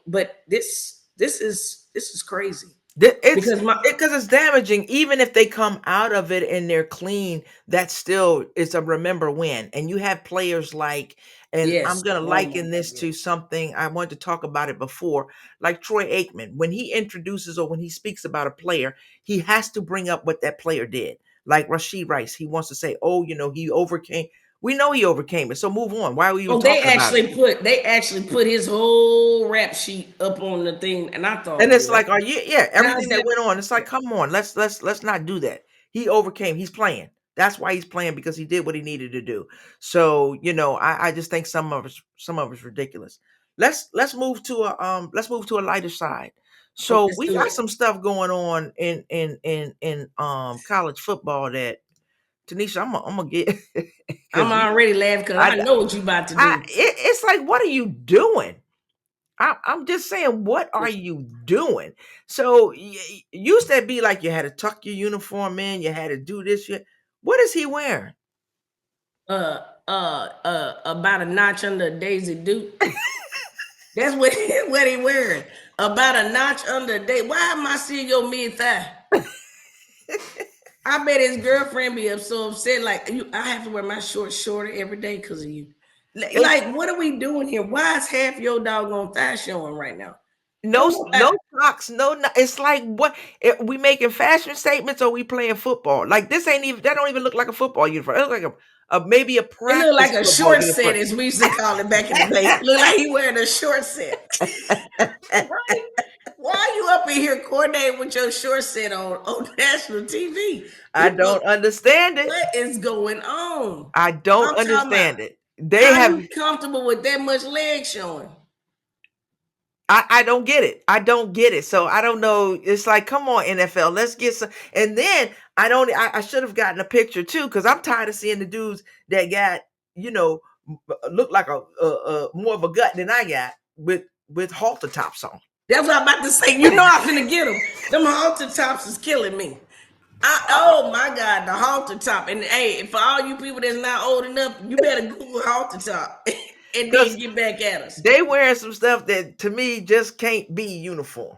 but this is crazy It's because my because it's damaging. Even if they come out of it and they're clean, that's still it's a remember win. And you have players like, and I'm yes, gonna oh my liken this to goodness, something I wanted to talk about it before, like Troy Aikman. When he introduces or when he speaks about a player, he has to bring up what that player did. Like Rashid Rice, he wants to say, "Oh, he overcame." We know he overcame it, so move on. Why are we even oh they talking about it? actually put they actually put his whole rap sheet up on the thing, and I And thought, it's what? like, are you? Yeah, How's everything that that? went on. It's like, come on, let's not do that. He overcame. He's playing. That's why he's playing, because he did what he needed to do. So, I just think some of it's ridiculous. Let's move to a lighter side. Oh, So let's we do got it. some stuff going on in college football that, Tanisha, I'm gonna get I'm because already laughing because I know what you about to do. it's like, what are you doing? I'm just saying, what are you doing? So used to be like you had to tuck your uniform in, you had to do this. What is he wearing? About a notch under a Daisy Duke. That's what what he wearing. About a notch under a day. Why am I seeing your mid thigh? I bet his girlfriend be so upset. Like I have to wear my shorts shorter every day because of you. Like, what are we doing here? Why is half your doggone thigh showing right now? No, no socks, it's like, what, we making fashion statements, or we playing football? Like, this ain't even, that don't even look like a football uniform. It look like maybe a It look practice like a football short set, uniform. as we used to call it back in the day. Look like he wearing a short set. Right? Why are you up in here coordinating with your short set on national TV? I don't understand it. What is going on? I don't I'm talking about, understand it. They how have you comfortable with that much leg showing? I don't get it. I don't get it. So I don't know. It's like, come on, NFL, let's get some. And then I should have gotten a picture too, because I'm tired of seeing the dudes that got, look like a more of a gut than I got, with halter tops on. That's what I'm about to say. You know I'm finna get them. Them halter tops is killing me. Oh my God, the halter top. And hey, for all you people that's not old enough, you better Google halter top and then get back at us. They wearing some stuff that, to me, just can't be uniform.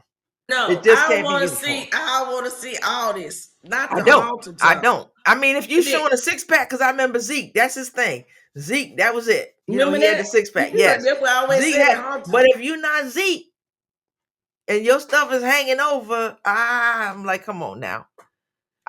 No, It just I can't be want to uniform. see. I want to see all this, not I the don't. halter top. I don't. I mean, if you And then- showing a six pack, because I remember Zeke, that's his thing. Zeke, that was it. Remember He had that? the six pack. Yeah, Yes, that's what I always Zeke said. had. But if you're not Zeke and your stuff is hanging over, I'm like, come on now.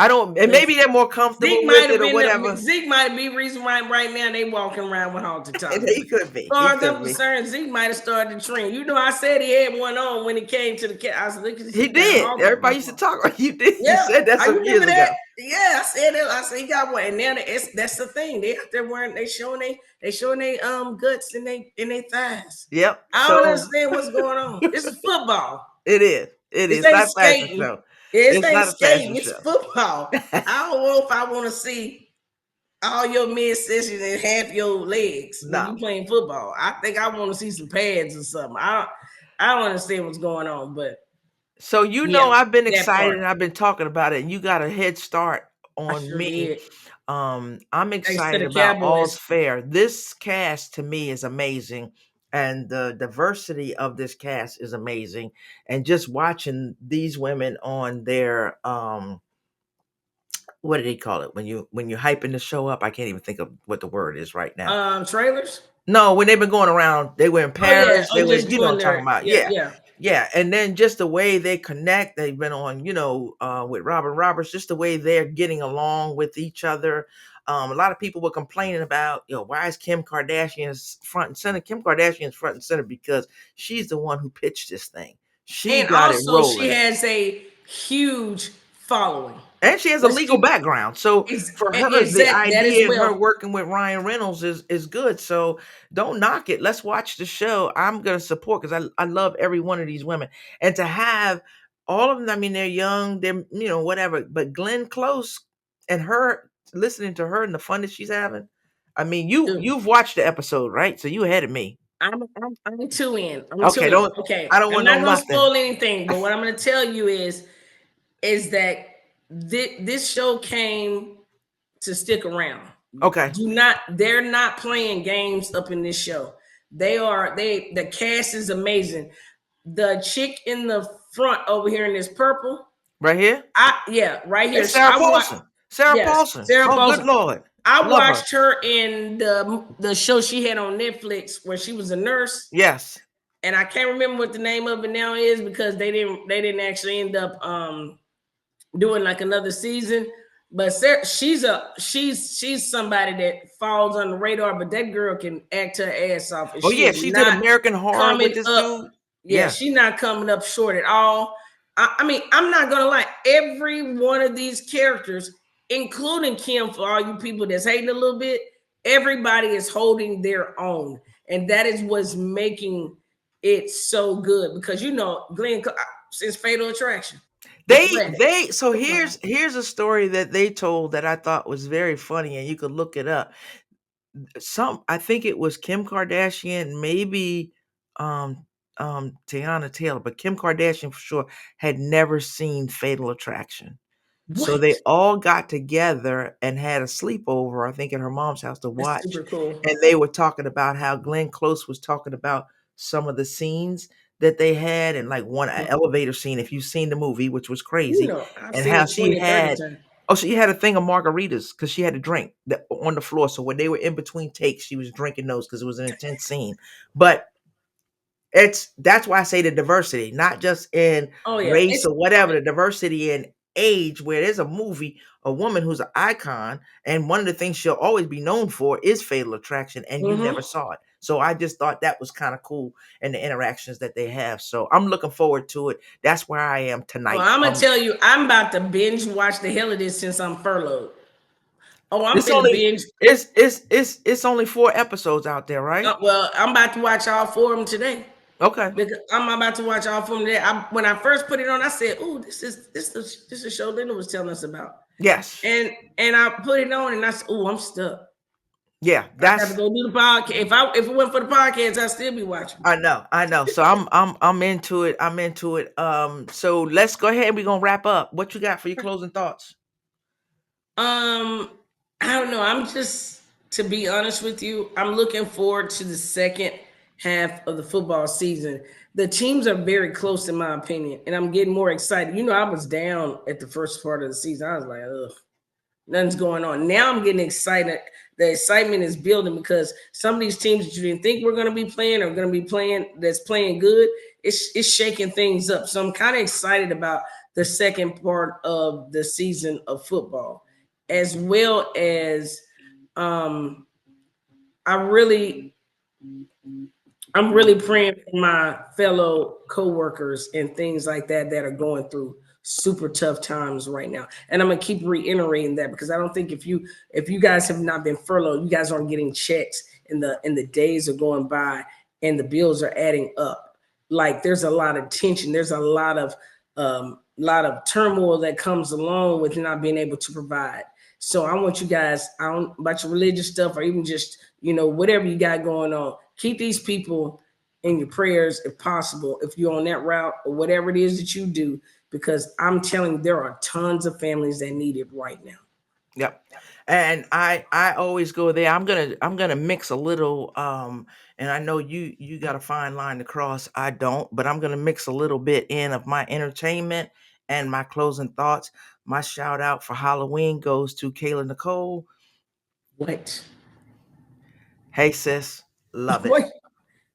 I don't. And maybe they're more comfortable Zeke with might it have or been whatever. Zeke might be reason why right now they walking around with halter tops. He could be. As far as I'm concerned, Zeke might have started the trend. You know, I said he had one on when he came to the cat. I was looking. He did. Everybody used to talk. You did. Yeah, You said that some years ago. Yeah, I said that. I said he got one, and now that's the thing. They out there wearing, they showing they guts and they thighs. Yep. I don't understand what's going on. This is football. It is. It is not a fashion show. It's It's ain't not a fashion skating. It's show. football. I don't know if I want to see all your midsection and half your legs when you playing football. I think I want to see some pads or something. I don't understand what's going on, but so I've been excited and I've been talking about it, and you got a head start on me. Did. I'm excited about All's Fair. This cast to me is amazing, and the diversity of this cast is amazing. And just watching these women on their what do they call it when you're hyping the show up? I can't even think of what the word is right now. Trailers. No, when they've been going around, they were in Paris. They were, you know what I'm talking about. Yeah. And then just the way they connect, they've been on, with Robin Roberts, just the way they're getting along with each other. A lot of people were complaining about, why is Kim Kardashian's front and center? Kim Kardashian's front and center because she's the one who pitched this thing. She got it rolling. She has a huge following. And she has a legal background. So for her, the idea of her working with Ryan Reynolds is good. So don't knock it. Let's watch the show. I'm going to support, because I love every one of these women. And to have all of them, I mean, they're young, they're, whatever. But Glenn Close and her, listening to her and the fun that she's having. I mean, you've watched the episode, right? So you ahead of me. I'm too in. I don't want to know gonna spoil anything, but what I'm going to tell you is that this show came to stick around. Okay. They're not playing games up in this show. The cast is amazing. The chick in the front over here in this purple. Right here? Right here. It's Sarah Paulson. Sarah Paulson. Good Lord. I watched her in the show she had on Netflix where she was a nurse. Yes. And I can't remember what the name of it now is, because they didn't actually end up doing like another season. But Sarah, she's somebody that falls on the radar, but that girl can act her ass off. Oh yeah, she did American Horror with this dude. Yeah, she's not coming up short at all. I mean, I'm not gonna lie, every one of these characters including Kim, for all you people that's hating a little bit, everybody is holding their own. And that is what's making it so good. Because Glenn, since Fatal Attraction. So here's a story that they told that I thought was very funny, and you could look it up. I think it was Kim Kardashian, maybe Tiana Taylor, but Kim Kardashian for sure had never seen Fatal Attraction. So What? they all got together and had a sleepover, I think at her mom's house to That's watch. super cool. And they were talking about how Glenn Close was talking about some of the scenes that they had, and like one elevator scene, if you've seen the movie, which was crazy, I've and seen how it she 20, 30 had times. she had a thing of margaritas because she had to drink on the floor. So when they were in between takes, she was drinking those because it was an intense scene. But that's why I say the diversity, not just in race or whatever, the diversity in age, where there's a movie, a woman who's an icon, and one of the things she'll always be known for is Fatal Attraction, and you never saw it. So I just thought that was kind of cool, and the interactions that they have. So I'm looking forward to it. That's where I am tonight. Well, I'm gonna tell you, I'm about to binge watch the hell of this since I'm furloughed. Oh, I'm finna binge. It's only 4 episodes out there, right? Well, I'm about to watch all 4 of them today. Okay. Because I'm about to watch all 4 of them today. When I first put it on, I said, "Ooh, this is the show Linda was telling us about." Yes. And I put it on, and I said, "Ooh, I'm stuck." Yeah, I have to go do the podcast. If it went for the podcast, I'd still be watching. I know. So I'm into it. So let's go ahead and we're gonna wrap up. What you got for your closing thoughts? I don't know. I'm just, to be honest with you, I'm looking forward to the second half of the football season. The teams are very close in my opinion, and I'm getting more excited. I was down at the first part of the season. I was like, ugh, nothing's going on. Now I'm getting excited. The excitement is building because some of these teams that you didn't think were going to be playing are going to be playing, that's playing good. It's shaking things up. So I'm kind of excited about the second part of the season of football, as well as I'm really praying for my fellow coworkers and things like that are going through super tough times right now. And I'm gonna keep reiterating that because I don't think if you guys have not been furloughed, you guys aren't getting checks, and the days are going by and the bills are adding up. Like, there's a lot of tension. There's a lot of turmoil that comes along with not being able to provide. So I want you guys, I don't about your religious stuff or even just, whatever you got going on, keep these people in your prayers if possible, if you're on that route or whatever it is that you do, because I'm telling you, there are tons of families that need it right now. Yep. And I always go there. I'm gonna mix a little, and I know you got a fine line to cross. I don't, but I'm gonna mix a little bit in of my entertainment and my closing thoughts. My shout out for Halloween goes to Kayla Nicole. What? Hey sis, love it. What?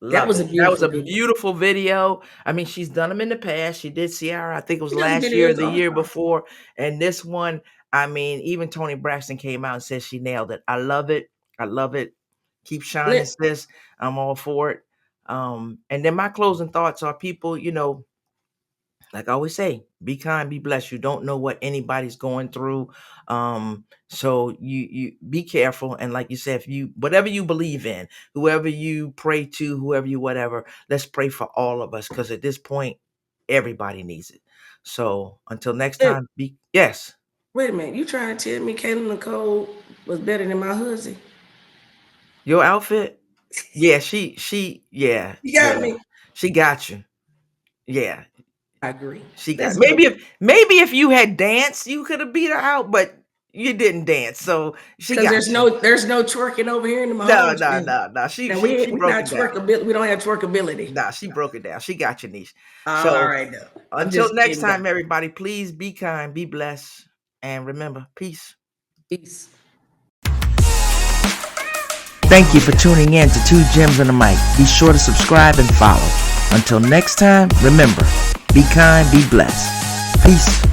That was a beautiful video. I mean, she's done them in the past. She did Ciara, I think it was last year or the year before. And this one, I mean, even Toni Braxton came out and said she nailed it. I love it. Keep shining, sis. I'm all for it. And then my closing thoughts are, people, like I always say, be kind, be blessed. You don't know what anybody's going through. So you be careful. And like you said, whatever you believe in, whoever you pray to, whoever you whatever, let's pray for all of us, because at this point, everybody needs it. So until next time, yes. Wait a minute, you trying to tell me Kayla Nicole was better than my husband? Your outfit? Yeah, she You got me. She got you. Yeah. I agree. She got maybe if you had danced, you could have beat her out, but you didn't dance, so she got. There's no twerking over here in the No. She broke it down. We don't have twerkability. Nah, she broke it down. She got your niche. All right, though. Until next time, everybody, please be kind, be blessed, and remember, peace. Peace. Thank you for tuning in to Two Gems and a Mic. Be sure to subscribe and follow. Until next time, remember, be kind, be blessed. Peace.